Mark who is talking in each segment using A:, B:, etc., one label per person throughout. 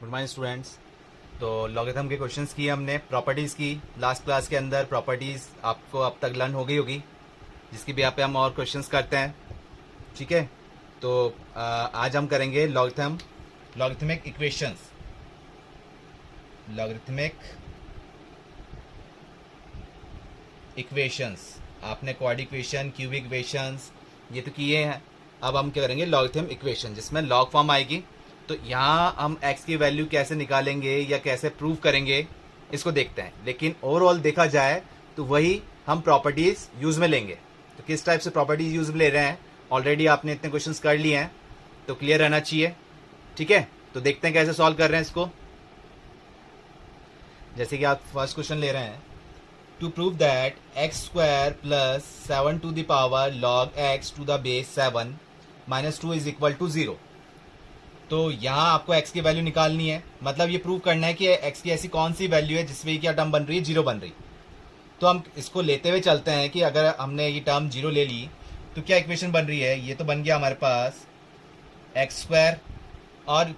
A: Good morning students. तो logarithm के questions किए हमने, प्रॉपर्टीज़ की लास्ट क्लास के अंदर। प्रॉपर्टीज़ आपको अब तक लर्न हो गई होगी, जिसकी भी पे हम और क्वेश्चंस करते हैं। ठीक है, तो आज हम करेंगे लॉगरिथमिक इक्वेशंस। लॉगरिथमिक इक्वेशंस आपने क्वाड इक्वेशन, क्यूबिक इक्वेशंस ये तो किए हैं। अब हम क्या करेंगे, लॉगरिथम इक्वेशन, जिसमें लॉग फॉर्म आएगी। तो यहाँ हम x की वैल्यू कैसे निकालेंगे या कैसे प्रूव करेंगे, इसको देखते हैं। लेकिन ओवरऑल देखा जाए तो वही हम प्रॉपर्टीज़ यूज़ में लेंगे। तो किस टाइप से प्रॉपर्टीज़ यूज़ में ले रहे हैं, ऑलरेडी आपने इतने क्वेश्चंस कर लिए हैं, तो क्लियर रहना चाहिए। ठीक है, तो देखते हैं कैसे सॉल्व कर रहे हैं इसको। जैसे कि आप फर्स्ट क्वेश्चन ले रहे हैं, to prove that x square plus 7 to the power log x to the base 7 minus 2 is equal to 0। तो यहाँ आपको x की वैल्यू निकालनी है, मतलब ये प्रूव करना है कि x की ऐसी कौन सी वैल्यू है जिसमें क्या टर्म बन रही है, 0 बन रही। तो हम इसको लेते हुए चलते हैं कि अगर हमने ये टर्म 0 ले ली तो क्या इक्वेशन बन रही है। ये तो बन गया हमारे पास एक्स स्क्वायर, और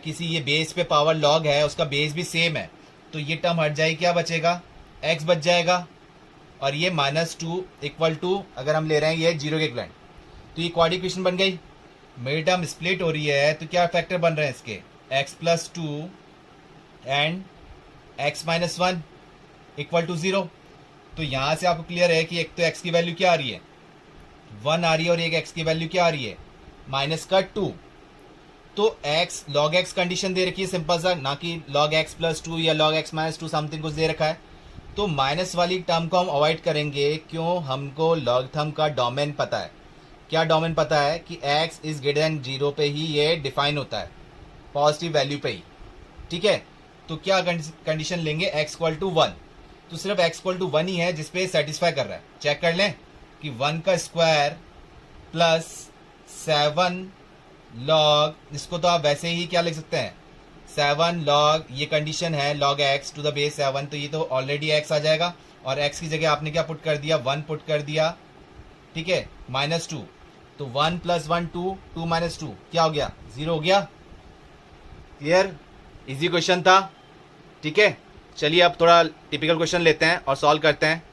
A: किसी ये बेस पे पावर लॉग है, उसका बेस भी सेम है, तो ये टर्म हट जाएगी, क्या बचेगा, x बच जाएगा। और ये -2 इक्वल टू, अगर हम ले रहे हैं ये 0 के इक्वलेंट, तो ये क्वाड इक्वेशन बन गई। मेरी टर्म स्प्लिट हो रही है, तो क्या फैक्टर बन रहे हैं इसके, x+2 and x-1 equal to 0। तो यहाँ से आपको क्लियर है कि एक तो x की वैल्यू क्या आ रही है, 1 आ रही है, और एक x की वैल्यू क्या आ रही है, -2। तो x log x कंडीशन दे रखी है सिंपल सा, ना कि log x+2 या log x-2 समथिंग कुछ दे रखा है। तो माइनस वाली टर्म को हम अवॉइड करेंगे, क्यों, हमको लॉगरिथम का डोमेन पता है। क्या डोमेन पता है कि x इज ग्रेटर देन 0 पे ही ये डिफाइन होता है, पॉजिटिव वैल्यू पे ही। ठीक है, तो क्या कंडीशन लेंगे, x इक्वल टू 1। तो सिर्फ x इक्वल टू 1 ही है जिसपे सेटिस्फाई कर रहा है। चेक कर लें कि 1 का स्क्वायर प्लस 7 लॉग, इसको तो आप वैसे ही क्या लिख सकते हैं, 7 लॉग, ये कंडीशन है log x to the base 7, तो ये तो ऑलरेडी x आ जाएगा, और x की जगह आपने क्या पुट कर दिया, 1 पुट कर दिया। ठीक है, -2, तो 1 + 1 2, 2 - 2 क्या हो गया, 0 हो गया। क्लियर, इजी क्वेश्चन था। ठीक है, चलिए अब थोड़ा टिपिकल क्वेश्चन लेते हैं और सॉल्व करते हैं।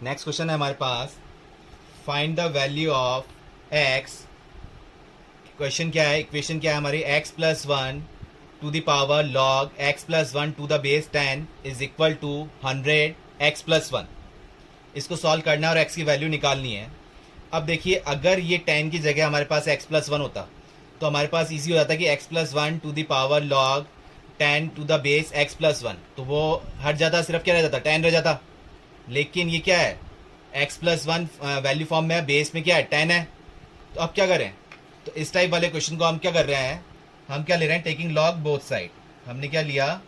A: नेक्स्ट क्वेश्चन है हमारे पास, find the value of x। Question क्या है, इक्वेशन क्या है हमारी, x+1 to the power log x+1 to the base 10 is equal to 100 x+1। इसको सॉल्व करना है और x की वैल्यू निकालनी है। अब देखिए, अगर ये 10 की जगह हमारे पास x+1 होता तो हमारे पास इजी हो जाता कि x+1 to the power log 10 to the base x+1, तो वो हट जाता, सिर्फ क्या रह जाता, 10 रह जाता। लेकिन ये क्या है, x+1 वैल्यू फॉर्म में है, बेस में क्या है, 10 है। तो अब क्या करें, तो इस टाइप वाले क्वेश्चन को हम क्या कर रहे हैं, हम क्या ले रहे हैं, टेकिंग लॉग बोथ साइड। हमने क्या लिया,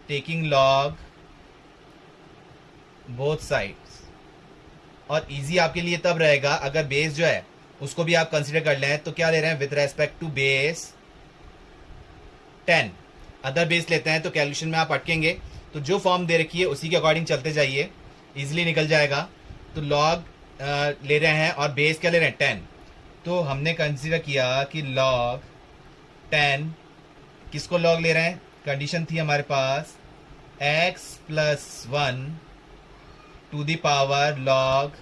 A: टेकिंग लॉग बोथ साइड्स। और इजी आपके लिए तब रहेगा अगर बेस जो है उसको भी आप कंसीडर कर लें। तो क्या ले रहे हैं, with respect to base 10। Other base लेते हैं तो कैलकुलेशन में आप अटकेंगे, तो जो फॉर्म दे रखी है उसी के अकॉर्डिंग चलते जाइए, इजीली निकल जाएगा। तो लॉग ले रहे हैं और बेस क्या ले रहे हैं, 10। तो हमने कंसीडर किया कि log 10, किसको log ले रहे हैं, कंडीशन थी हमारे पास x+1 to the power log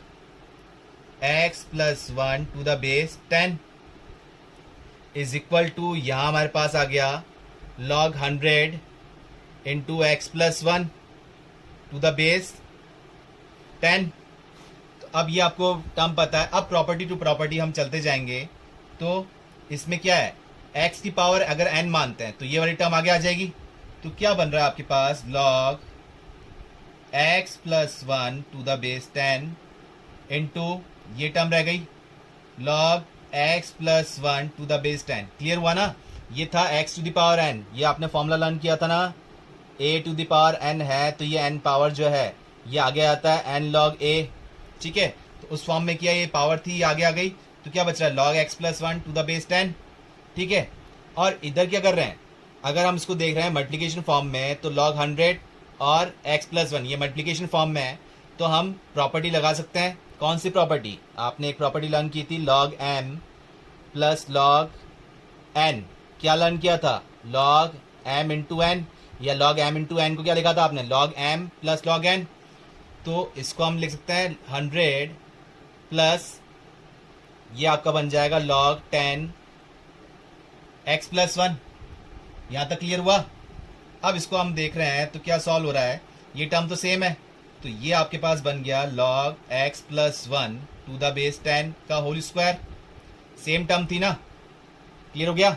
A: x+1 to the base 10 is equal to, यहाँ हमारे पास आ गया log 100 into x+1 to the base 10। अब ये आपको टर्म पता है। अब प्रॉपर्टी टू प्रॉपर्टी हम चलते जाएंगे, तो इसमें क्या है, x की पावर अगर n मानते हैं तो ये वाली टर्म आगे आ जाएगी। तो क्या बन रहा है आपके पास, log x+1 to the base 10 into, ये टर्म रह गई, log x+1 to the base 10। Clear हुआ ना, ये था x to the power n, ये आपने फॉर्मूला लर्न किया था ना, a to the power n है, तो ये n पावर जो है ये आगे आता है n log a। ठीक है, तो उस फॉर्म में किया, ये पावर थी, ये आगे आ गई, तो क्या बच रहा है, log x+1 to the base 10। ठीक है, और इधर क्या कर रहे हैं, अगर हम इसको देख रहे हैं मल्टीप्लिकेशन फॉर्म में, तो log 100 और x+1 ये मल्टीप्लिकेशन फॉर्म में है, तो हम प्रॉपर्टी लगा सकते हैं। कौन सी प्रॉपर्टी, आपने एक प्रॉपर्टी लर्न की थी, log m plus log n क्या लर्न किया था, लॉग m इंटू एन, या लॉग m इंटू एन को क्या लिखा था आपने, log m plus log n। तो इसको हम लिख सकते हैं 100 प्लस ये आपका बन जाएगा लॉग 10 x प्लस 1। यहाँ तक क्लियर हुआ। अब इसको हम देख रहे हैं तो क्या सॉल्व हो रहा है, ये टर्म तो सेम है, तो ये आपके पास बन गया log x plus 1 to the base 10 का होल स्क्वायर। सेम टर्म थी ना, क्लियर हो गया।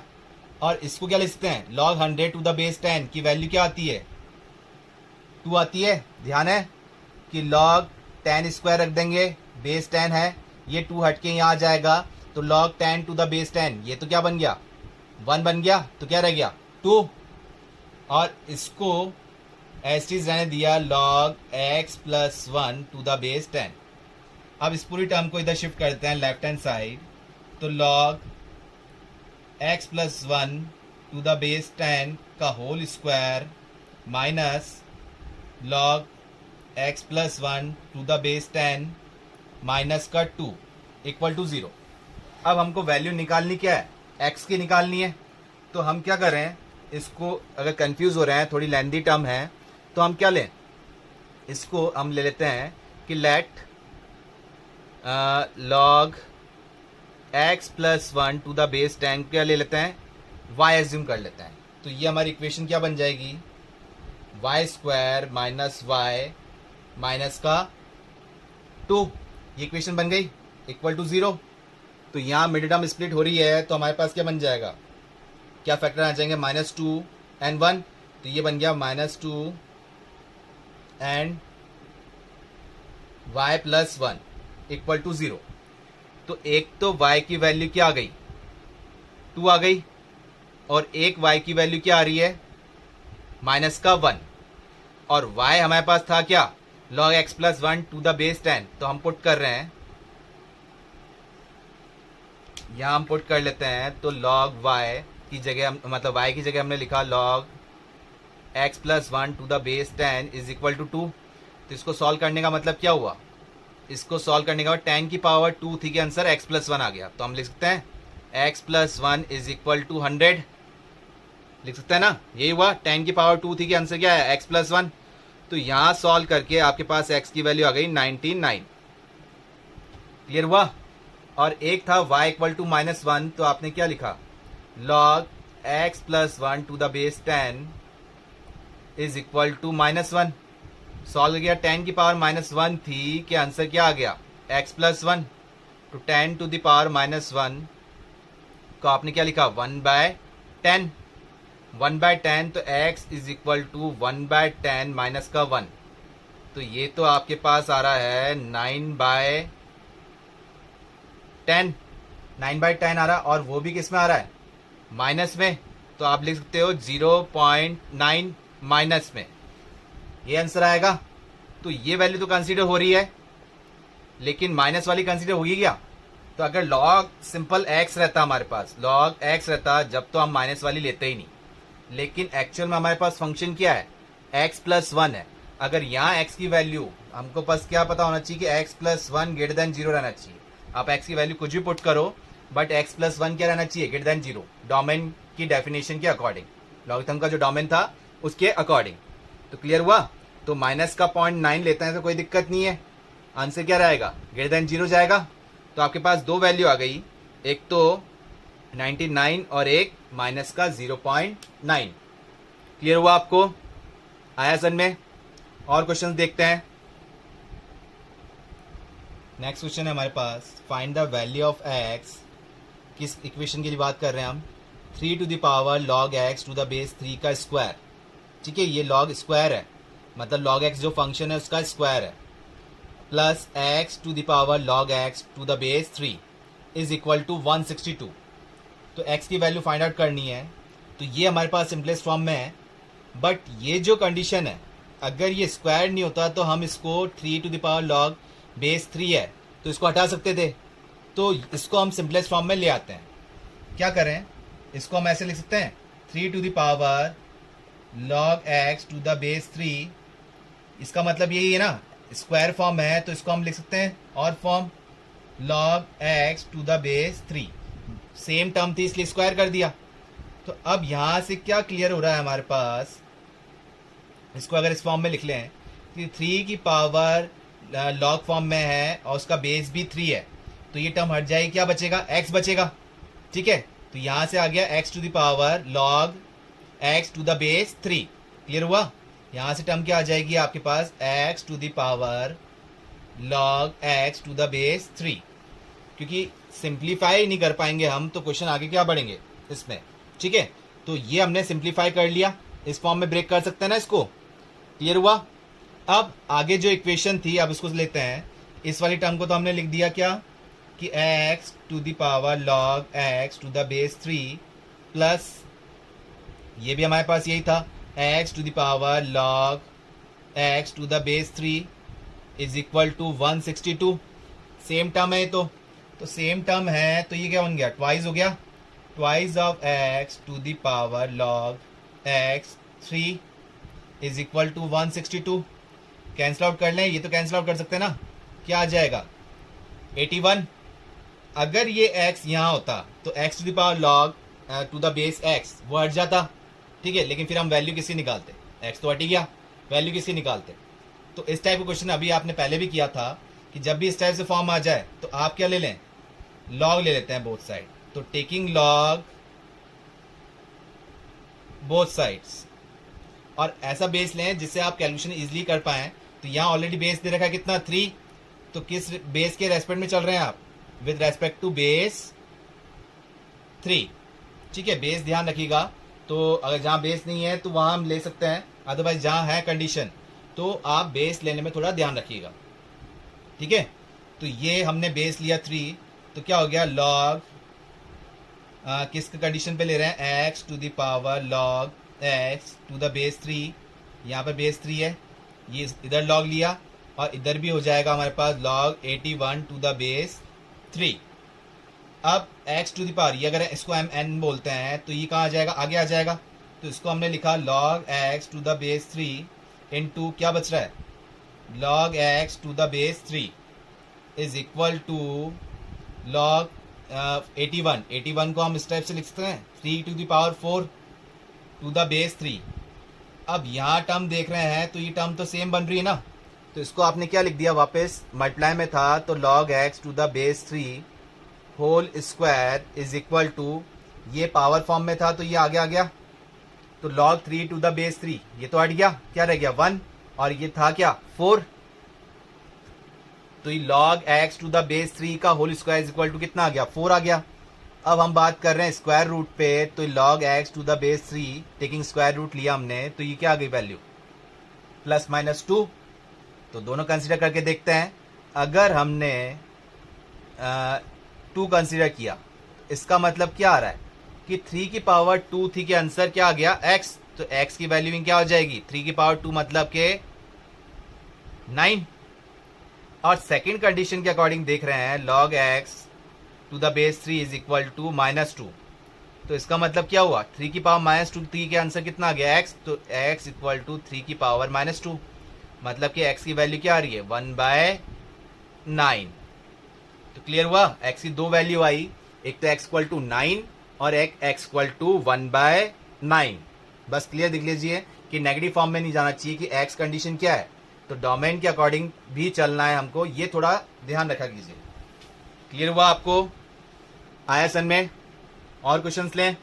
A: और इसको क्या लिख सकते हैं, लॉग 100 टू द बेस 10 की वैल्यू क्या आती है, 2 आती है। ध्यान है कि लॉग 10 स्क्वायर रख देंगे, बेस 10 है, ये 2 हट के यहाँ आ जाएगा, तो लॉग 10 टू द बेस 10 ये तो क्या बन गया, 1 बन गया, तो क्या रह गया 2। और इसको एज इट इज रहने दिया log x plus 1 to the base 10। अब इस पूरी टर्म को इधर शिफ्ट करते हैं लेफ्ट हैंड साइड, तो log x plus 1 to the base 10 का whole square minus log x plus 1 to the base 10 minus का 2 इक्वल टू 0। अब हमको वैल्यू निकालनी क्या है, x की निकालनी है। तो हम क्या करें, इसको अगर कंफ्यूज हो रहे हैं, थोड़ी लेंदी टर्म है, तो हम क्या लें, इसको हम ले लेते हैं कि let log x plus 1 to the base 10 क्या ले लेते हैं, y एज्यूम कर लेते हैं। तो ये हमारी इक्वेशन क्या बन जाएगी, y square minus y minus का 2, ये इक्वेशन बन गई इक्वल टू 0। तो यहाँ मिड टर्म स्प्लिट हो रही है, तो हमारे पास क्या बन जाएगा, क्या फैक्टर आ जाएंगे, -2 and 1, तो ये बन गया -2 and y plus 1 equal to 0। तो एक तो y की वैल्यू क्या आ गई, 2 आ गई, और एक y की वैल्यू क्या आ रही है, माइनस का 1, और y हमारे पास था क्या, log x plus 1 to the base 10। तो हम पुट कर रहे हैं, यहाँ हम पुट कर लेते हैं, तो log y की जगह मतलब y की जगह हमने लिखा log x plus 1 to the base 10 is equal to 2। तो इसको सॉल्व करने का मतलब क्या हुआ, इसको सॉल्व करने का बाद 10 की पावर 2 थी कि आंसर x प्लस 1 आ गया। तो हम लिख सकते हैं x plus 1 is equal to 100, लिख सकते हैं ना, यही हुआ, 10 की पावर 2 थी कि आंसर क्या है, x प्लस 1। तो यहाँ सॉल्व करके आपके पास x की वैल्यू आ गई 99। क्लियर हुआ। और एक था y इक्वल टू -1, तो आपने क्या लिखा, log x plus 1 to the base 10 is equal to -1। Solve किया, 10 की पावर -1 थी कि आंसर क्या आ गया, x प्लस 1। तो 10 टू द पावर -1 को आपने क्या लिखा, 1/10। 1/10, तो x is equal to 1/10 minus का 1। तो ये तो आपके पास आ रहा है 9/10, 9/10 आ रहा है, और वो भी किस में आ रहा है, माइनस में। तो आप लिख सकते हो 0.9 माइनस में, ये आंसर आएगा। तो ये वैल्यू तो कंसीडर हो रही है, लेकिन माइनस वाली कंसीडर होगी क्या। तो अगर log सिंपल x रहता हमारे पास, log x रहता, जब तो हम माइनस वाली लेते ही नहीं, लेकिन एक्चुअल में हमारे पास फंक्शन क्या है, x प्लस 1 है। अगर यहाँ x की वैल्यू हमको पास क्या पता होना चाहिए कि x प्लस 1 ग्रेटर देन 0 रहना चाहिए। आप x की वैल्यू कुछ भी पुट करो, बट x प्लस 1 क्या रहना चाहिए, ग्रेटर देन 0, डोमेन की डेफिनेशन के अकॉर्डिंग, लॉगरिथम का जो डोमेन था उसके अकॉर्डिंग। तो क्लियर हुआ। तो माइनस का 0.9 लेते हैं तो कोई दिक्कत नहीं है, आंसर क्या रहेगा, ग्रेटर देन 0 जाएगा। तो आपके पास दो वैल्यू आ गई, एक तो 99 और एक माइनस का 0.9। क्लियर हुआ आपको, आया सन में। और क्वेश्चन देखते हैं। नेक्स्ट क्वेश्चन है हमारे पास, find the value of x। किस इक्वेशन की बात कर रहे हैं हम, 3 to the power log x to the base 3 का स्क्वायर। ठीक है, ये log स्क्वायर है, मतलब log x जो फंक्शन है उसका स्क्वायर है, plus x to the power log x to the base 3 is equal to 162। तो x की वैल्यू फाइंड आउट करनी है। तो ये हमारे पास सिंपलेस्ट फॉर्म में है, बट ये जो कंडीशन है, अगर ये स्क्वायर नहीं होता तो हम इसको 3 to the power log base 3 है तो इसको हटा सकते थे। तो इसको हम सिंपलेस्ट फॉर्म में ले आते हैं। क्या करें, इसको हम ऐसे लिख सकते हैं, 3 to the power log x to the base 3। इसका मतलब यही है ना, स्क्वायर फॉर्म है, तो इसको हम लिख सकते हैं और form log x to the base 3। Same term थी इसलिए स्क्वायर कर दिया। तो अब यहाँ से क्या क्लियर हो रहा है हमारे पास, इसको अगर इस फॉर्म में लिख लें कि 3 की पावर लॉग फॉर्म में है और उसका बेस भी 3 है, तो ये टर्म हट जाएगी, क्या बचेगा, x बचेगा। ठीक है, तो यहाँ से आ गया x to the power log x to the base 3। Clear हुआ। यहाँ से टर्म क्या आ जाएगी आपके पास, x to the power log x to the base 3। क्योंकि सिंप्लीफाई नहीं कर पाएंगे हम, तो क्वेश्चन आगे क्या बढ़ेंगे इसमें। ठीक है, तो ये हमने सिंप्लीफाई कर लिया, इस फॉर्म में ब्रेक कर सकते हैं ना इसको। क्लियर हुआ। अब आगे जो इक्वेशन थी, अब इसको लेते हैं। इस वाली टर्म को तो हमने लिख दिया क्या कि x to the power log x to the base 3 plus, ये भी हमारे पास यही था, x to the power log x to the base 3 is equal to 162। Same term है तो सेम टर्म है, तो ये क्या बन गया, ट्वाइस हो गया, twice of x to the power log x 3 is equal to 162। Cancel out कर लें, ये तो कैंसिल आउट कर सकते हैं ना, क्या आ जाएगा 81। अगर ये x यहाँ होता तो x to the power log to the base x वो हट जाता। ठीक है, लेकिन फिर हम वैल्यू किसकी निकालते, x तो हट ही गया, वैल्यू किसकी निकालते। तो इस टाइप का क्वेश्चन अभी आपने पहले भी किया था कि जब भी इस टाइप से फॉर्म आ जाए तो आप क्या ले लें, लॉग ले लेते हैं बोथ साइड। तो टेकिंग लॉग बोथ साइड्स, और ऐसा बेस लें जिससे आप कैलकुलेशन इजीली कर पाएं। तो यहाँ ऑलरेडी बेस दे रखा है कितना, 3, तो किस बेस के रेस्पेक्ट में चल रहे हैं आप, विद रेस्पेक्ट टू बेस 3। ठीक है, बेस ध्यान रखिएगा। तो अगर जहाँ बेस नहीं है तो वहाँ हम ले सकते हैं, अदरवाइज जहाँ है कंडीशन तो आप बेस लेने में थोड़ा ध्यान रखिएगा। ठीक है, तो ये हमने बेस लिया 3, तो क्या हो गया, लॉग किस कंडीशन पे ले रहे हैं, x to the power log x to the base 3। यहाँ पर बेस 3 है, ये इधर लॉग लिया और इधर भी हो जाएगा हमारे पास लॉग 81 टू द बेस 3। अब x टू द पावर, ये अगर इसको हम n बोलते हैं तो ये कहाँ आ जाएगा, आगे आ जाएगा। तो इसको हमने लिखा log x to the base 3 into क्या बच रहा है, log x to the base 3 is equal to log 81 को हम इस टाइप से लिख सकते हैं 3 to the power 4 to the base 3। अब यहाँ टर्म देख रहे हैं तो ये टर्म तो सेम बन रही है ना, तो इसको आपने क्या लिख दिया, वापस मल्टीप्लाई में था तो log x to the base 3 whole square is equal to, ये पावर फॉर्म में था तो ये आगे आ गया, तो log 3 टू द बेस 3 ये तो हट गया, क्या रह गया 1, और ये था क्या 4, तो ये log x to the base 3 का whole square is equal to कितना आ गया, 4 आ गया। अब हम बात कर रहे हैं स्क्वायर रूट पे, तो log x to the base 3 taking square root लिया हमने, तो ये क्या आ गई वैल्यू, +-2। तो दोनों कंसीडर करके देखते हैं। अगर हमने 2 कंसीडर किया, इसका मतलब क्या आ रहा है कि 3 की पावर 2 थी के आंसर क्या आ गया x, तो x की वैल्यू क्या हो जाएगी, 3 की पावर 2 मतलब के 9। और सेकंड कंडीशन के अकॉर्डिंग देख रहे हैं log x to the base 3 is equal to -2, तो इसका मतलब क्या हुआ, 3 की पावर -2 3 के आंसर कितना आ गया x, तो x इक्वल टू 3 की पावर -2, मतलब कि x की वैल्यू क्या आ रही है 1/9। तो क्लियर हुआ, x की 2 वैल्यू आई, एक तो x इक्वल टू 9 और एक x इक्वल टू 1/9। बस क्लियर देख लीजिए कि नेगेटिव फॉर्म में नहीं जाना चाहिए कि x कंडीशन क्या है, तो डोमेन के अकॉर्डिंग भी चलना है हमको, ये थोड़ा ध्यान रखा कीजिए। क्लियर हुआ आपको, आया सन में, और क्वेश्चंस लें।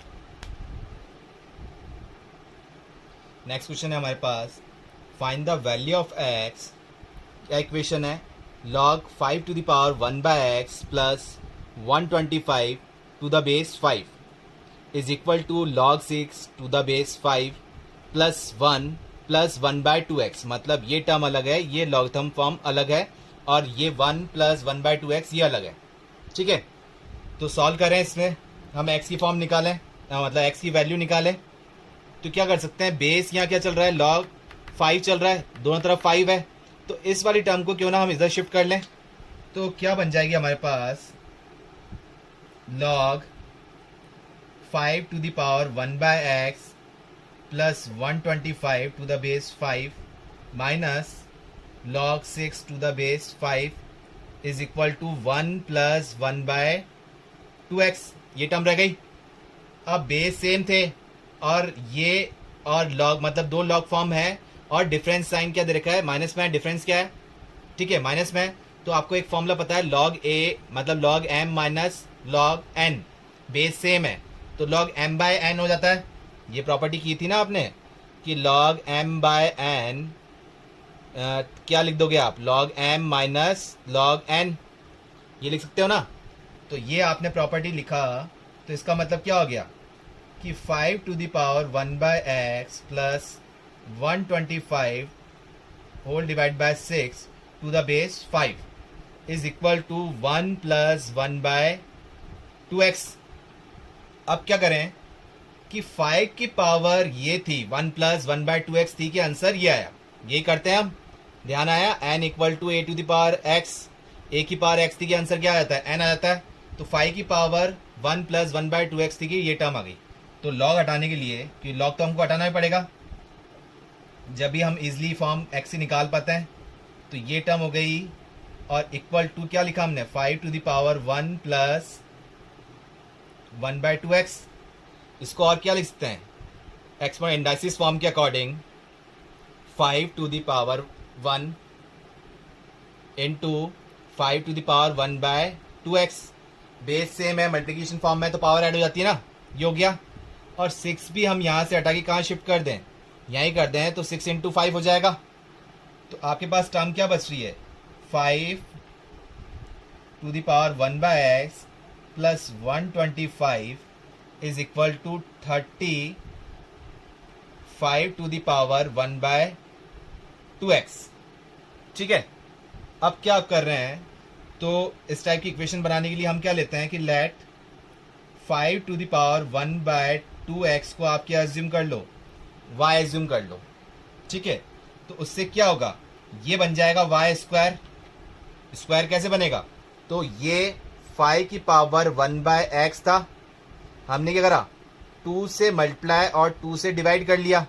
A: नेक्स्ट क्वेश्चन है हमारे पास, find the value of x, क्या इक्वेशन है, log 5 to the power 1/x plus 125 to the base 5 is equal to log 6 to the base 5 plus 1 plus 1/2x। मतलब ये टर्म अलग है, ये लॉगरिथम फॉर्म अलग है, और ये 1 प्लस 1/2x ये अलग है। ठीक है, तो सॉल्व करें, इसमें हम x की फॉर्म निकालें, मतलब x की वैल्यू निकालें। तो क्या कर सकते हैं, बेस यहाँ क्या चल रहा है, log 5 चल रहा है, दोनों तरफ 5 है, तो इस वाली टर्म को क्यों ना हम इधर शिफ्ट कर लें। तो क्या बन जाएगी हमारे पास, log 5 to the power 1/x plus 125 to the base 5 minus log 6 to the base 5 is equal to 1 plus 1/2x, ये टर्म रह गई। अब बेस सेम थे और ये और लॉग मतलब दो लॉग फॉर्म है और डिफरेंस साइन क्या दे रखा है, माइनस में है, डिफरेंस क्या है, ठीक है माइनस में है। तो आपको एक फॉर्मूला पता है लॉग ए मतलब log m minus log n, base same है तो लॉग एम बाय एन हो जाता है। ये प्रॉपर्टी की थी ना आपने कि लॉग एम बाय एन, क्या लिख दोगे आप, log m minus log n, ये लिख सकते हो ना। तो ये आपने प्रॉपर्टी लिखा तो इसका मतलब क्या हो गया कि 5 to the power 1 by x plus 125 whole divide by 6 to the base 5 is equal to 1 plus 1 by 2x। अब क्या करें कि 5 की पावर ये थी 1 प्लस 1 बाय 2x थी कि आंसर ये आया, यही करते हैं हम, ध्यान आया, n equal to a to the power x, a की पावर x थी कि आंसर क्या आ जाता है n आ जाता है। तो 5 की पावर 1 प्लस 1 बाय 2x थी कि ये टर्म आ गई। तो लॉग हटाने के लिए, कि लॉग तो हमको हटाना ही पड़ेगा जब भी हम इजिली फॉर्म x से निकाल पाते हैं, तो ये टर्म हो गई और इक्वल टू क्या लिखा हमने 5 to the power 1 plus 1 by 2x। इसको और क्या लिख सकते हैं, एक्सपोनेंट इंडाइसिस फॉर्म के according 5 to the power 1 into 5 to the power 1 by 2x, base same है, मल्टीप्लिकेशन फॉर्म में तो पावर ऐड हो जाती है ना, ये हो गया। और 6 भी हम यहाँ से हटा के कहाँ शिफ्ट कर दें, यहीं कर दें तो 6 इंटू 5 हो जाएगा। तो आपके पास टर्म क्या बच रही है 5 to the power 1 by x plus 125 is equal to 35 to the power 1 by 2x, ठीक है। अब क्या आप कर रहे हैं, तो इस टाइप की इक्वेशन बनाने के लिए हम क्या लेते हैं कि let 5 to the power 1 by 2x को आप क्या एज्यूम कर लो, y एज्यूम कर लो, ठीक है। तो उससे क्या होगा, ये बन जाएगा y स्क्वायर। स्क्वायर कैसे बनेगा, तो ये 5 की पावर 1 बाय एक्स था, हमने क्या करा 2 से मल्टीप्लाई और 2 से डिवाइड कर लिया,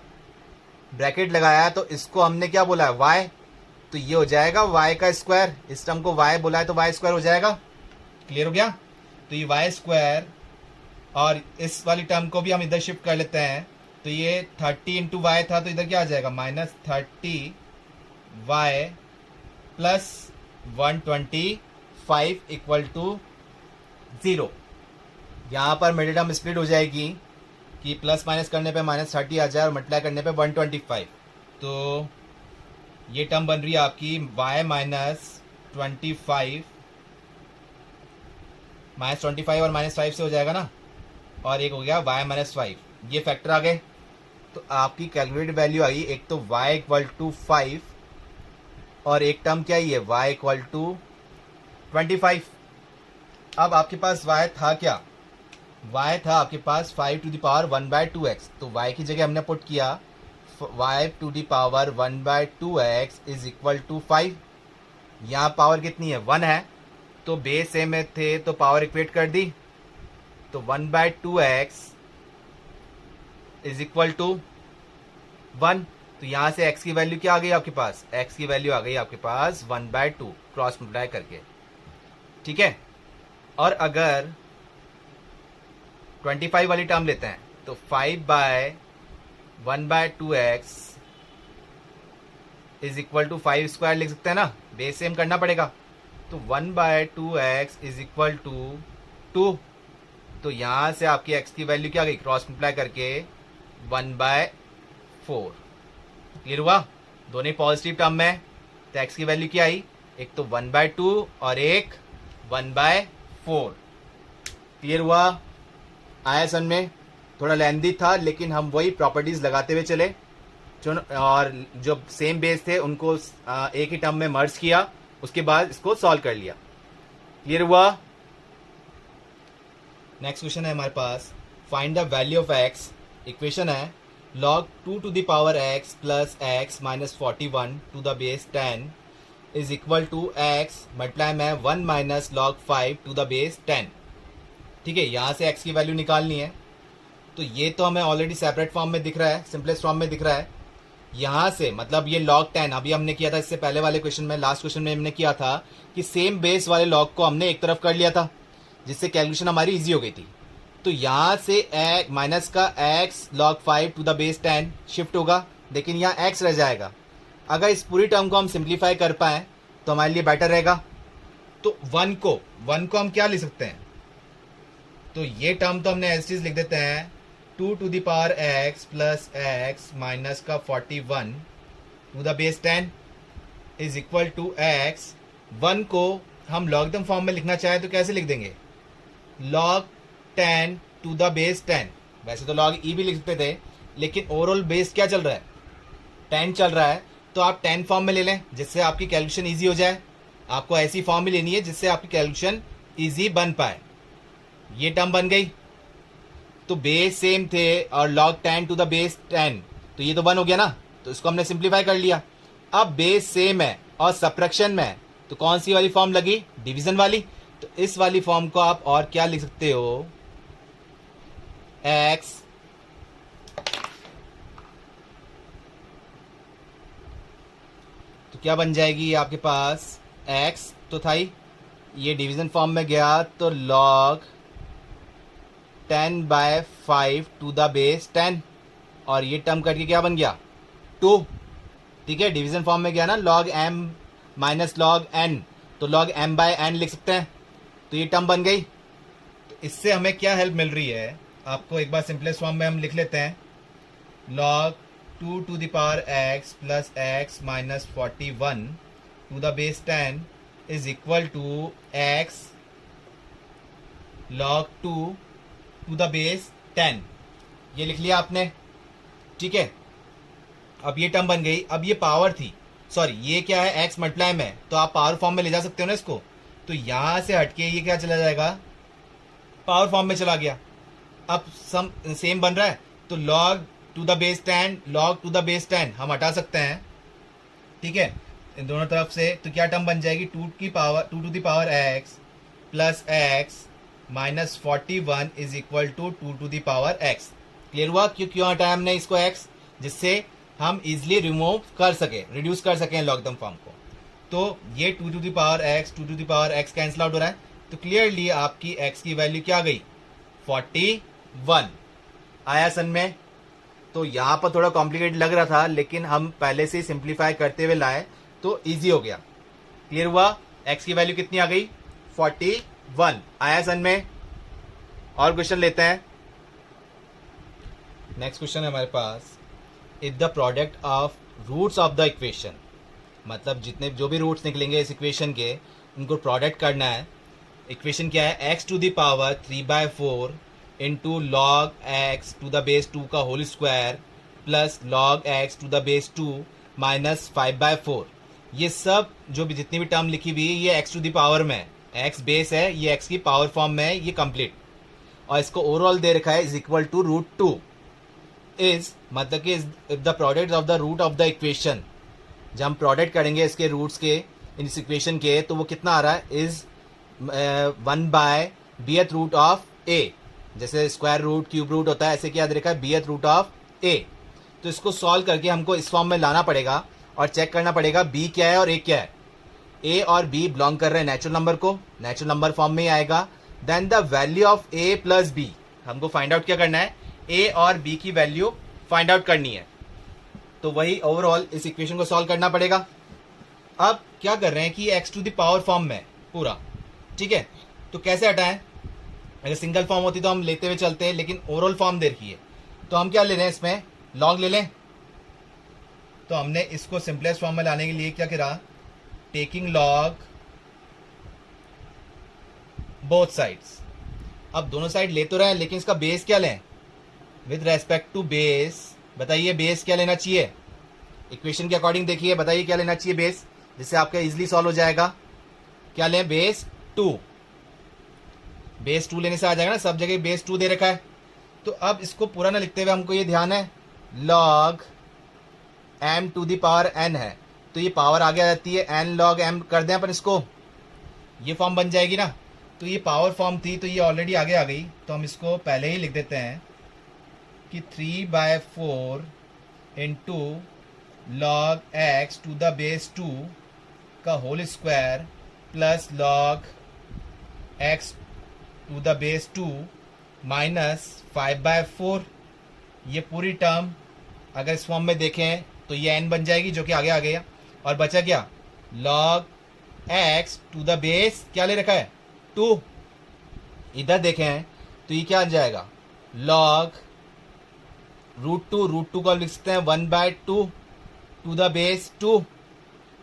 A: ब्रैकेट लगाया, तो इसको हमने क्या बोला है y, तो ये हो जाएगा y का स्क्वायर, इस टर्म को y बोला है तो y स्क्वायर हो जाएगा। क्लियर हो गया। तो ये y स्क्वायर और इस वाली टर्म को भी हम इधर शिफ्ट कर लेते हैं, तो ये 30 इंटू वाई था तो इधर क्या आ जाएगा -30 y प्लस 125 इक्वल टू 0। यहाँ पर मिडिल टर्म स्प्लिट हो जाएगी कि प्लस माइनस करने पे -30 आ जाए और मल्टीप्लाई करने पे 125, तो ये टर्म बन रही है आपकी y -25 और -5 से हो जाएगा ना, और एक हो गया y -5, ये फैक्टर आ गए। तो आपकी कैलकुलेटेड वैल्यू आई, एक तो y इक्वल टू 5 और एक टर्म क्या ही है y इक्वल टू 25। अब आपके पास y था क्या, y था आपके पास 5 to the power 1 by 2x, तो y की जगह हमने पुट किया 5 to the power 1 by 2x is equal to 5। यहाँ पावर कितनी है 1 है, तो बेस सेम में थे तो पावर इक्वेट कर दी, तो 1 by 2x is equal to 1। तो यहाँ से x की वैल्यू क्या आ गई आपके पास, x की वैल्यू आ गई आपके पास 1 बाय 2 क्रॉस मल्टीप्लाई करके, ठीक है। और अगर 25 वाली टर्म लेते हैं तो 5 by 1 by 2x is equal to 5 square लिख सकते हैं ना, बेस सेम करना पड़ेगा, तो 1 by 2x is equal to 2। तो यहाँ से आपकी x की वैल्यू क्या आ गई, क्रॉस मल्टीप्लाई करके 1 बाय 4। क्लियर हुआ, दोनों ही पॉजिटिव टर्म में, तो x की वैल्यू क्या आई, एक तो 1 बाय 2 और एक 1 बाय 4। क्लियर हुआ, आया सन में, थोड़ा लेंदी था लेकिन हम वही प्रॉपर्टीज लगाते हुए चले, और जो सेम बेस थे उनको एक ही टर्म में मर्ज किया, उसके बाद इसको सॉल्व कर लिया। क्लियर हुआ। नेक्स्ट क्वेश्चन है हमारे पास, find the value of x। Equation है log 2 to the power x plus x minus 41 to the base 10 is equal to x multiply में 1 minus log 5 to the base 10। ठीक है, यहाँ से x की वैल्यू निकालनी है, तो ये तो हमें ऑलरेडी सेपरेट फॉर्म में दिख रहा है, सिंपलेस्ट फॉर्म में दिख रहा है। यहाँ से मतलब ये log 10 अभी हमने किया था, इससे पहले वाले क्वेश्चन में, लास्ट क्वेश्चन में हमने किया था कि सेम बेस वाले log को हमने एक तरफ कर लिया था, जिससे कैलकुलेशन हमारी इजी हो गई थी। तो यहाँ से माइनस का x log 5 to the base 10 shift होगा, लेकिन यहाँ एक्स रह जाएगा। अगर इस पूरी टर्म को हम सिंप्लीफाई कर पाएँ तो हमारे लिए बेटर रहेगा। तो वन को हम क्या लिख सकते हैं, तो ये टर्म तो हमने एज लिख देते हैं 2 to the power x plus x minus का 41 to the base 10 is equal to x. One को हम लॉगरिथम फॉर्म में लिखना चाहें तो कैसे लिख देंगे, log 10 टू द बेस 10। वैसे तो log e भी लिख सकते थे, लेकिन ओवरऑल बेस क्या चल रहा है, 10 चल रहा है, तो आप 10 फॉर्म में ले लें जिससे आपकी कैलकुलेशन ईजी हो जाए। आपको ऐसी फॉर्म में लेनी है जिससे आपकी कैलकुलेशन ईजी बन पाए। ये टर्म बन गई, तो बेस सेम थे और log 10 टू द बेस 10, तो ये तो 1 हो गया ना, तो इसको हमने सिंप्लीफाई कर लिया। अब बेस सेम है और सब्ट्रैक्शन में है, तो कौन सी वाली फॉर्म लगी, डिवीजन वाली। तो इस वाली फॉर्म को आप और क्या लिख सकते हो, x तो क्या बन जाएगी आपके पास, x तो था ही, ये डिवीजन फॉर्म में गया तो log 10/5 टू द बेस 10, और ये टर्म करके क्या बन गया 2। ठीक है, डिवीजन फॉर्म में गया ना, log m minus log n, तो log m/n लिख सकते हैं, तो ये टर्म बन गई। तो इससे हमें क्या हेल्प मिल रही है, आपको एक बार सिंपलेस्ट फॉर्म में हम लिख लेते हैं, log 2 to the power x plus x minus 41 to the base 10 is equal to x log 2 to the base 10। ये लिख लिया आपने, ठीक है। अब ये टर्म बन गई। अब ये पावर थी, सॉरी ये क्या है, x मल्टीप्लाई में, तो आप पावर फॉर्म में ले जा सकते हो ना इसको। तो यहां से हटके ये क्या चला जाएगा, पावर फॉर्म में चला गया। अब सम सेम बन रहा है, तो log to the base 10 log to the base 10 हम हटा सकते हैं, ठीक है, इन दोनों तरफ से। तो क्या टर्म बन जाएगी, 2 to the power x plus x minus 41 is equal to 2 to the power x। Clear हुआ, क्यों हटाया हमने इसको x, जिससे हम इजिली रिमूव कर सके, रिड्यूस कर सकें लॉगरिथम फॉर्म को। तो ये 2 to the power x 2 to the power x cancel out हो रहा है, तो क्लियरली आपकी x की वैल्यू क्या आ गई, 41 आया सन में। तो यहाँ पर थोड़ा कॉम्प्लिकेटेड लग रहा था, लेकिन हम पहले से ही सिंप्लीफाई करते हुए लाए तो इजी हो गया। क्लियर हुआ, x की वैल्यू कितनी आ गई, 41 आया सन में। और क्वेश्चन लेते हैं, नेक्स्ट क्वेश्चन है हमारे पास, if the product of roots of the equation, मतलब जितने जो भी रूट्स निकलेंगे इस इक्वेशन के, उनको प्रोडक्ट करना है। इक्वेशन क्या है, x to the power 3/4 into log x to the base 2 का whole square plus log x to the base 2 minus 5/4। ये सब जो भी जितनी भी टर्म लिखी हुई है ये x टू द पावर में है, x बेस है, ये x की पावर फॉर्म में है, ये कंप्लीट। और इसको ओवरऑल दे रखा है इज इक्वल टू √2 इज, मतलब कि if the product of the root of the equation, जब हम प्रोडक्ट करेंगे इसके रूट्स के इस इक्वेशन के, तो वो कितना आ रहा है, is 1/bth root of a। जैसे स्क्वायर रूट क्यूब रूट होता है, ऐसे क्या दे रखा है, bth रूट ऑफ a। तो इसको सॉल्व करके हमको इस फॉर्म में लाना पड़ेगा और चेक करना पड़ेगा b क्या है और a क्या है। a और b बिलोंग कर रहे हैं नेचुरल नंबर को, नेचुरल नंबर फॉर्म में ही आएगा। Then the value of a plus b, हमको फाइंड आउट क्या करना है, a और b की वैल्यू फाइंड आउट करनी है। तो वही ओवरऑल इस इक्वेशन को सॉल्व करना पड़ेगा। अब क्या कर रहे हैं कि x to the power form में पूरा, ठीक है। तो कैसे हटाएं, अगर सिंगल फॉर्म होती तो हम लेते हुए चलते हैं, लेकिन ओवरऑल फॉर्म दे रखी है, तो हम क्या ले रहे हैं, इसमें लॉग ले लें। तो हमने इसको सिंपलेस्ट फॉर्म में लाने के लिए क्या करा, टेकिंग लॉग बोथ साइड्स। अब दोनों साइड ले तो रहे हैं, लेकिन इसका बेस क्या लें, विद रेस्पेक्ट टू बेस बताइए बेस क्या लेना चाहिए, इक्वेशन के अकॉर्डिंग देखिए, बताइए क्या लेना चाहिए बेस, जिससे आपका इजीली सॉल्व हो जाएगा। क्या लें, बेस 2। बेस 2 लेने से आ जाएगा ना, सब जगह बेस 2 दे रखा है। तो अब इसको पूरा ना लिखते हुए हमको ये ध्यान है, log m to the power n है, तो ये पावर आगे आ जाती है, n log m कर दें अपन इसको, ये फॉर्म बन जाएगी ना। तो ये पावर फॉर्म थी, तो ये ऑलरेडी आगे आ गई, तो हम इसको पहले ही लिख देते हैं कि 3/4 into log x to the base 2 का whole square plus log x to the base 2 minus 5/4, ये पूरी टर्म अगर इस फॉर्म में देखें तो ये n बन जाएगी, जो कि आगे आ गया। और बचा क्या, log x to the base क्या ले रखा है, 2। इधर देखें तो ये क्या आ जाएगा, log √2 को लिख सकते हैं 1/2 टू द बेस 2।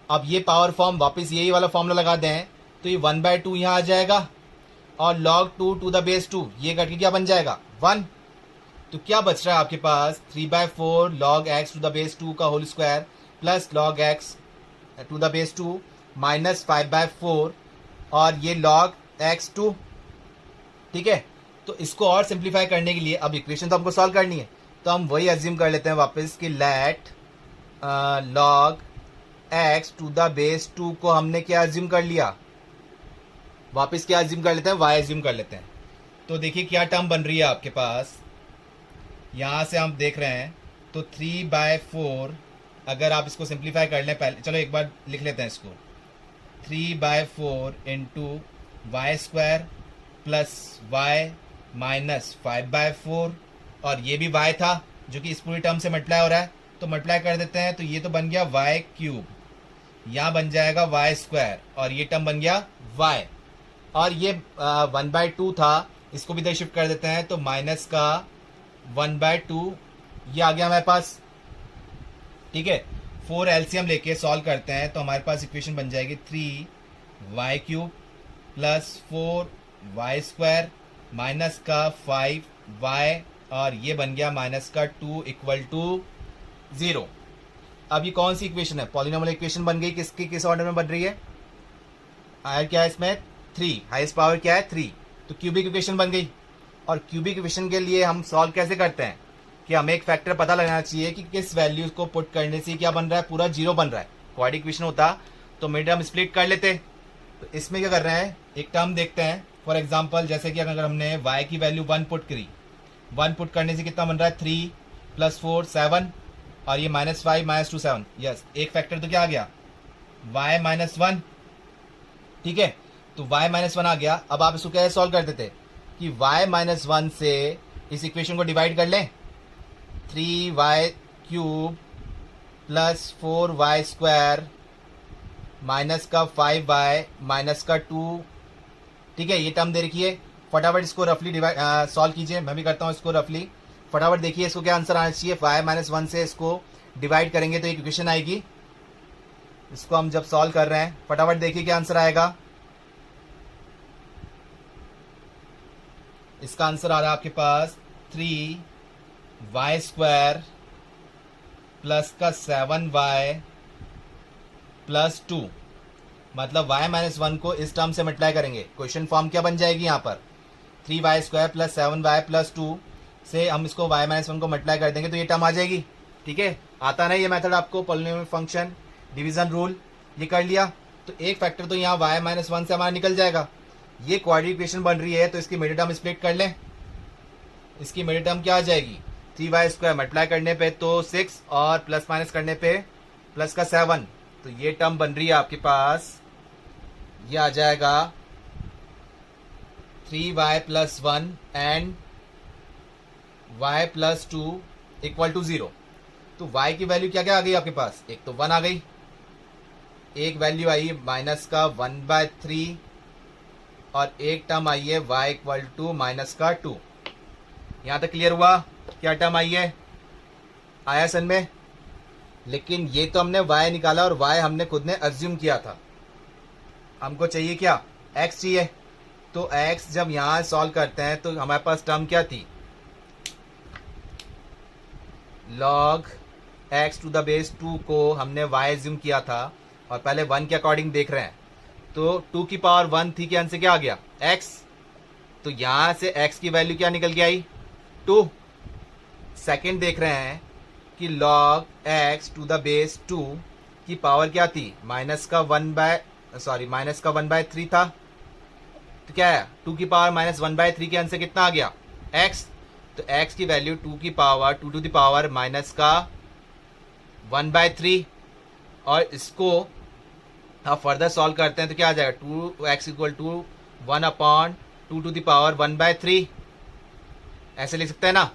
A: अब ये पावर फॉर्म वापस यही वाला फॉर्मूला लगा दें तो ये 1/2 यहाँ आ जाएगा, और log 2 टू द बेस 2 ये कट के क्या बन जाएगा, 1। तो क्या बच रहा है आपके पास, 3/4 log x to the base 2 का whole square plus log x to the base 2 minus 5/4 और ये log x 2। ठीक है, तो इसको और सिंप्लीफाई करने के लिए अब इक्वेशन तो हमको सॉल्व करनी है, तो हम वही एज्यूम कर लेते हैं वापस कि let log x to the base 2 को हमने क्या एज्यूम कर लिया, वापस क्या एज्यूम कर लेते हैं, y एज्यूम कर लेते हैं। तो देखिए क्या टर्म बन रही है आपके पास, यहाँ से हम देख रहे हैं तो 3/4, अगर आप इसको सिंप्लीफाई कर लें पहले, चलो एक बार लिख लेते हैं इसको, 3/4 into y square plus y minus 5/4, और ये भी y था जो कि इस पूरी टर्म से मल्टीप्लाई हो रहा है, तो मल्टीप्लाई कर देते हैं तो ये तो बन गया y³, यहाँ बन जाएगा y² और ये टर्म बन गया y, और ये 1/2 था, इसको भी इधर शिफ्ट कर देते हैं तो माइनस का 1/2 ये आ गया हमारे पास। ठीक है, 4 एलसीएम लेके सॉल्व करते हैं तो हमारे पास इक्वेशन बन जाएगी 3y³ प्लस 4y² माइनस का 5y, और ये बन गया माइनस का 2 इक्वल टू 0। अब ये कौन सी इक्वेशन है, पॉलिनोमियल इक्वेशन बन गई, किसकी किस ऑर्डर में बन रही है, आयर क्या है इसमें 3, हाईएस्ट पावर क्या है 3, तो क्यूबिक इक्वेशन बन गई। और क्यूबिक इक्वेशन के लिए हम सॉल्व कैसे करते हैं कि हमें एक फैक्टर पता लगाना चाहिए कि किस वैल्यू को पुट करने से क्या बन रहा है, पूरा 0 बन रहा है। क्वाड्रेटिक इक्वेशन होता तो मिड टर्म स्प्लिट कर लेते, तो इसमें क्या कर रहे हैं, एक टर्म देखते हैं फॉर एग्जांपल, जैसे कि अगर हमने y की वैल्यू 1 पुट करी, 1 पुट करने से कितना बन रहा है 3 + 4 7, और ये -5 - 2 7, यस एक फैक्टर तो क्या आ गया y -1। ठीक है, तो y -1 आ गया। अब आप इसको कैसे सॉल्व कर देते कि y -1 से इस इक्वेशन को डिवाइड कर लें, 3y³ प्लस 4y² माइनस का 5y माइनस का 2। ठीक है, ये टर्म दे रखी है, फटाफट इसको रफली डिवाइड सॉल्व कीजिए, मैं भी करता हूँ इसको रफली। फटाफट देखिए इसको क्या आंसर आना चाहिए, y -1 से इसको डिवाइड करेंगे तो एक इक्वेशन आएगी, इसको हम जब सॉल्व कर रहे हैं फटाफट देखिए क्या आंसर आएगा। इसका आंसर आ रहा है आपके पास 3y² प्लस का 7y प्लस 2, मतलब y -1 को इस टर्म से मल्टीप्लाई करेंगे, क्वेश्चन फॉर्म क्या बन जाएगी यहाँ पर 3y² प्लस 7y प्लस 2 से हम इसको y -1 को मल्टीप्लाई कर देंगे तो ये टर्म आ जाएगी। ठीक है, आता ना ये मेथड आपको, पॉलिनोमियल फंक्शन डिवीजन रूल, ये कर लिया तो एक फैक्टर तो यहाँ y -1 से हमारा निकल जाएगा। ये क्वाड्रेटिक इक्वेशन बन रही है तो इसकी मिडिल टर्म स्प्लिट कर लें, इसकी मिडिल टर्म क्या आ जाएगी 3y² मल्टीप्लाई करने पे तो 6 और प्लस माइनस करने पे प्लस का 7, तो ये टर्म बन रही है आपके पास, ये आ जाएगा 3y + 1 and y + 2 equal to 0। तो y की वैल्यू क्या क्या आ गई आपके पास, एक तो 1 आ गई, एक वैल्यू आई माइनस का 1/3, और एक टर्म आई है y = माइनस का 2। यहाँ तक क्लियर हुआ क्या टर्म आई है, आया सन में। लेकिन ये तो हमने y निकाला और y हमने खुद ने अज्यूम किया था, हमको चाहिए क्या x चाहिए, तो x जब यहाँ सॉल्व करते हैं तो हमारे पास टर्म क्या थी, log x to the base 2 को हमने y एज्यूम किया था, और पहले 1 के अकॉर्डिंग देख रहे हैं तो 2 की पावर 1 थी, के आंसर क्या आ गया x, तो यहाँ से x की वैल्यू क्या निकल के आई 2। सेकंड देख रहे हैं कि log x to the base 2 की पावर क्या थी, माइनस का 1/3 था, तो क्या है 2 की पावर -1/3 के आंसर कितना आ गया x, तो x की वैल्यू 2 की power 2 to the power minus का 1/3, और इसको आप फर्दर सॉल्व करते हैं तो क्या आ जाएगा 2x = 1/2 टू द पावर 1/3। ऐसे लिख सकते हैं ना।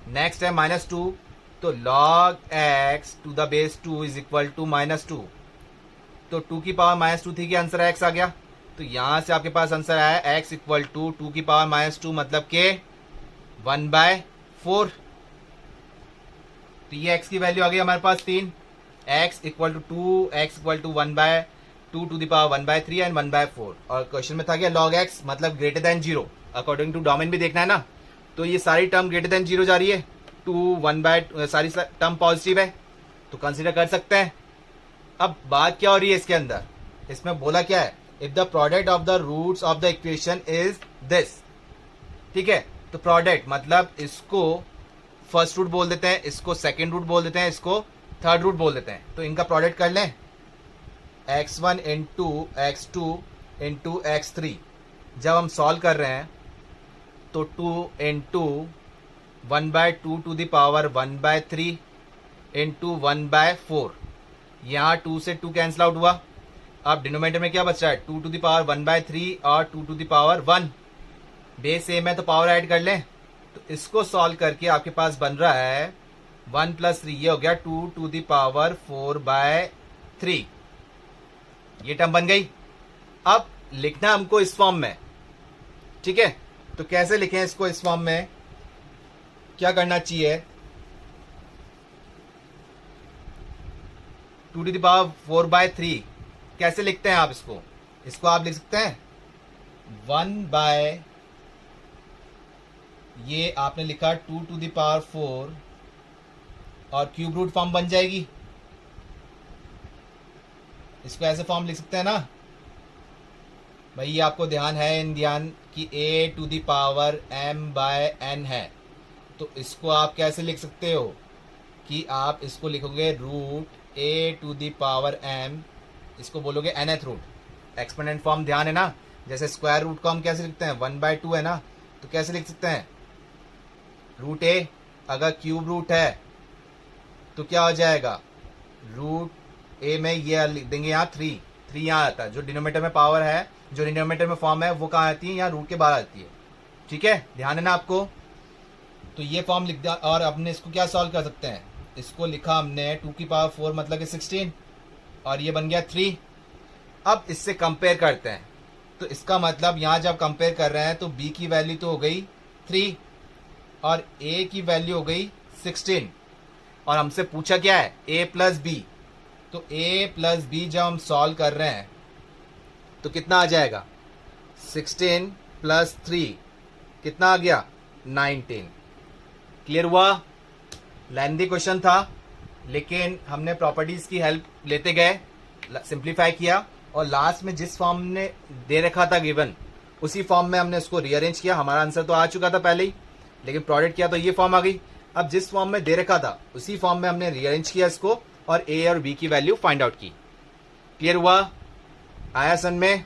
A: नेक्स्ट है -2, तो log x to the base 2 is equal to -2, तो 2 की पावर -2 थी कि आंसर x आ गया। तो यहां से आपके पास आंसर आया x इक्वल टू 2 की पावर -2 मतलब के 1/4। तो ये x की वैल्यू आ गई हमारे पास 3, x equal to 2, x equal to 1/2 to the power 1/3 and 1/4। और क्वेश्चन में था क्या log x मतलब greater than 0, according to domain भी देखना है ना। तो ये सारी टर्म ग्रेटर देन 0 जा रही है, 2 1/, सारी टर्म पॉजिटिव है, तो कंसीडर कर सकते हैं। अब बात क्या हो रही है इसके अंदर, इसमें बोला क्या है, if the product of the roots of the equation is this. ठीक है, तो प्रोडक्ट मतलब इसको फर्स्ट रूट बोल देते हैं, इसको सेकंड रूट बोल देते हैं, इसको थर्ड रूट बोल देते हैं। तो इनका प्रोडक्ट कर लें, x1 into x2 into x3। जब हम सॉल्व कर रहे हैं तो 2 into 1/2 to the power 1/3 into 1/4। यहाँ 2 से 2 कैंसिल आउट हुआ। अब डिनोमिनेटर में क्या बच रहा है, 2 टू द पावर 1/3 और 2 to the power 1। Base same है तो पावर ऐड कर लें। तो इसको सॉल्व करके आपके पास बन रहा है 1 + 3, ये हो गया 2 टू द पावर 4/3। ये टर्म बन गई। अब लिखना हमको इस फॉर्म में। ठीक है, तो कैसे लिखें इसको इस फॉर्म में, क्या करना चाहिए, 2 टू द पावर 4/3 कैसे लिखते हैं आप इसको, इसको आप लिख सकते हैं 1/, ये आपने लिखा 2 टू द पावर 4 और क्यूब रूट फॉर्म बन जाएगी। इसको ऐसे फॉर्म लिख सकते हैं ना भाई। ये आपको ध्यान है इन ध्यान कि a to the power m/n है, तो इसको आप कैसे लिख सकते हो कि आप इसको लिखोगे root a to the power m, इसको बोलोगे nth रूट। एक्सपोनेंट फॉर्म ध्यान है ना, जैसे स्क्वायर रूट को हम कैसे लिखते हैं 1/2 है ना, तो कैसे लिख सकते हैं रूट a। अगर क्यूब रूट है तो क्या हो जाएगा, रूट a में ये लिख देंगे यहाँ 3 यहाँ आता है, जो डिनोमिनेटर में पावर है, जो डिनोमिनेटर में फॉर्म है वो कहाँ आती है, यहाँ रूट के बाहर आती है। ठीक है, ध्यान है ना आपको। तो ये फॉर्म लिख दिया और अपने इसको क्या सॉल्व कर सकते हैं, इसको लिखा हमने 2 की पावर 4 मतलब कि 16 और ये बन गया 3। अब इससे कंपेयर करते हैं, तो इसका मतलब यहाँ जब कंपेयर कर रहे हैं तो b की वैल्यू तो हो गई 3 और a की वैल्यू हो गई 16 और हमसे पूछा क्या है a + b। तो a + b जब हम सॉल्व कर रहे हैं तो कितना आ जाएगा, 16 + 3 कितना आ गया 19। क्लियर हुआ। लेंथी क्वेश्चन था लेकिन हमने प्रॉपर्टीज की हेल्प लेते गए, सिंप्लीफाई किया और लास्ट में जिस फॉर्म ने दे रखा था गिवन उसी फॉर्म में हमने उसको रीअरेंज किया। हमारा आंसर तो आ चुका था पहले ही, लेकिन प्रोडक्ट किया तो ये फॉर्म आ गई। अब जिस फॉर्म में दे रखा था उसी फॉर्म में हमने रीअरेंज किया इसको और a और b की वैल्यू फाइंड आउट की। क्लियर हुआ, आया सन में।